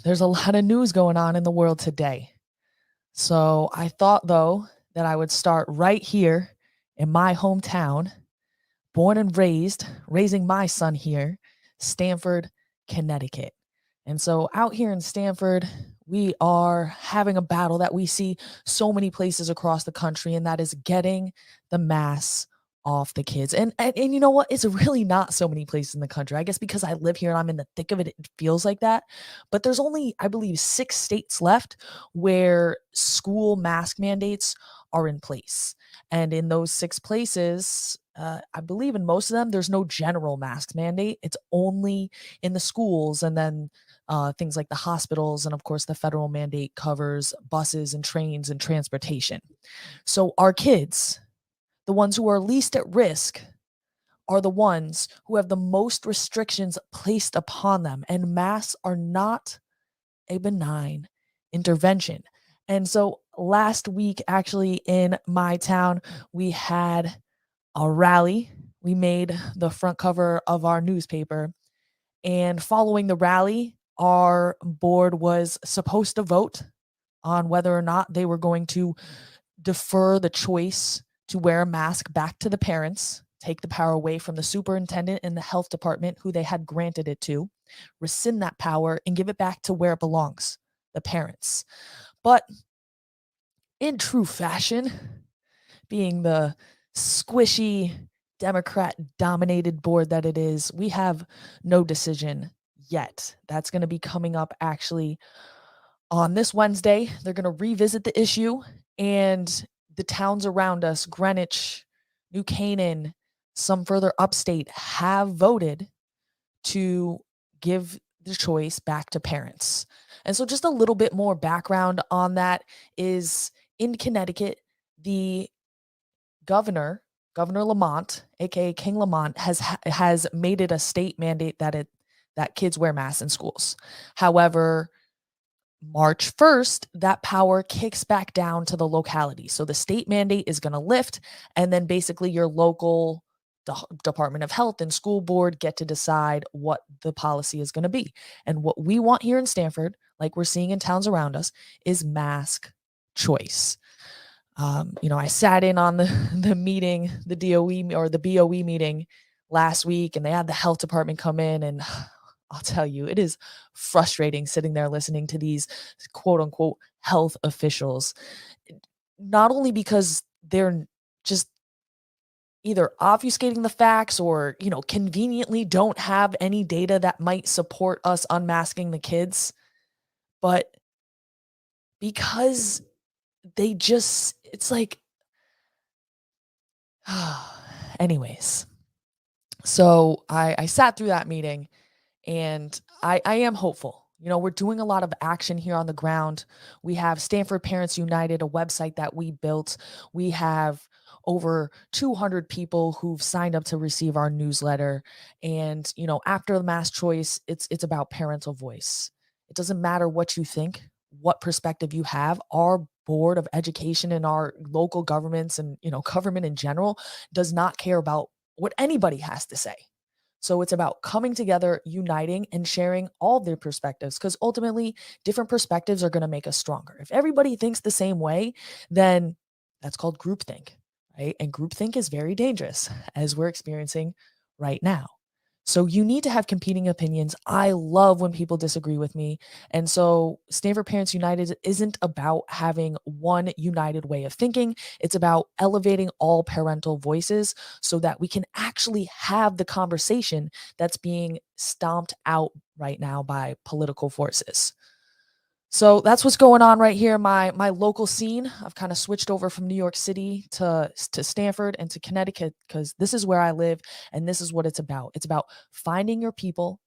there's a lot of news going on in the world today. So I thought, though, that I would start right here in my hometown, born and raised, raising my son here, Stamford, Connecticut. And so out here in Stamford, we are having a battle that we see so many places across the country, and that is getting the mask off the kids. And you know what? It's really not so many places in the country. I guess because I live here and I'm in the thick of it, it feels like that. But there's only, I believe, 6 states left where school mask mandates are in place. And in those 6 places, I believe in most of them, there's no general mask mandate. It's only in the schools, and then things like the hospitals. And of course, the federal mandate covers buses and trains and transportation. So our kids, the ones who are least at risk, are the ones who have the most restrictions placed upon them. And masks are not a benign intervention. And so last week, actually, in my town, we had a rally. We made the front cover of our newspaper. And following the rally, our board was supposed to vote on whether or not they were going to defer the choice to wear a mask back to the parents, take the power away from the superintendent and the health department who they had granted it to, rescind that power, and give it back to where it belongs, the parents. But in true fashion, being the squishy Democrat dominated board that it is, we have no decision yet. That's going to be coming up actually on this Wednesday. They're going to revisit the issue, and the towns around us, Greenwich, New Canaan, some further upstate, have voted to give the choice back to parents. And so just a little bit more background on that is in Connecticut, the Governor Lamont, aka King Lamont, has made it a state mandate that kids wear masks in schools. However, March 1st, that power kicks back down to the locality. So the state mandate is going to lift, and then basically your local Department of Health and school board get to decide what the policy is going to be. And what we want here in Stamford, like we're seeing in towns around us, is mask choice. I sat in on the meeting, the DOE or the BOE meeting last week, and they had the health department come in, and I'll tell you, it is frustrating sitting there listening to these quote unquote health officials, not only because they're just either obfuscating the facts or, conveniently don't have any data that might support us unmasking the kids, but because it's like, anyways. So I sat through that meeting, and I am hopeful. We're doing a lot of action here on the ground. We have Stamford Parents United, a website that we built. We have over 200 people who've signed up to receive our newsletter. And, after the mass choice, it's about parental voice. It doesn't matter what you think, what perspective you have. Our board of education and our local governments and, government in general does not care about what anybody has to say. So it's about coming together, uniting, and sharing all of their perspectives, because ultimately, different perspectives are going to make us stronger. If everybody thinks the same way, then that's called groupthink, right? And groupthink is very dangerous, as we're experiencing right now. So you need to have competing opinions. I love when people disagree with me. And so Stamford Parents United isn't about having one united way of thinking. It's about elevating all parental voices so that we can actually have the conversation that's being stomped out right now by political forces. So that's what's going on right here. My local scene. I've kind of switched over from New York City to Stamford and to Connecticut because this is where I live, and this is what it's about. It's about finding your people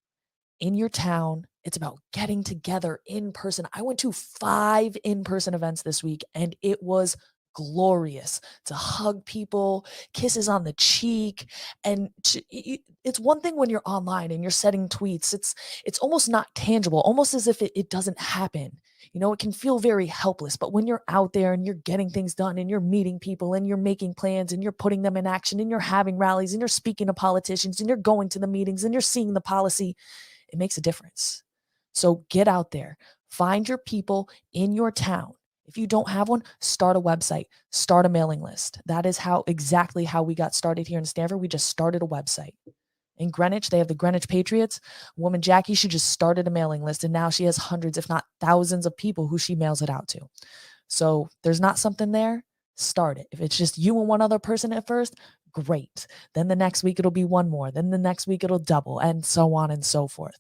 in your town. It's about getting together in person. I went to 5 in-person events this week, and it was glorious to hug people, kisses on the cheek. And it's one thing when you're online and you're setting tweets. It's almost not tangible, almost as if it doesn't happen. It can feel very helpless. But when you're out there and you're getting things done and you're meeting people and you're making plans and you're putting them in action and you're having rallies and you're speaking to politicians and you're going to the meetings and you're seeing the policy, it makes a difference. So get out there, find your people in your town. If you don't have one, start a website, start a mailing list. That is exactly how we got started here in Stamford. We just started a website. In Greenwich, they have the Greenwich Patriots. Woman Jackie, she just started a mailing list, and now she has hundreds, if not thousands of people who she mails it out to. So there's not something there, start it. If it's just you and one other person at first, great. Then the next week it'll be one more. Then the next week it'll double, and so on and so forth.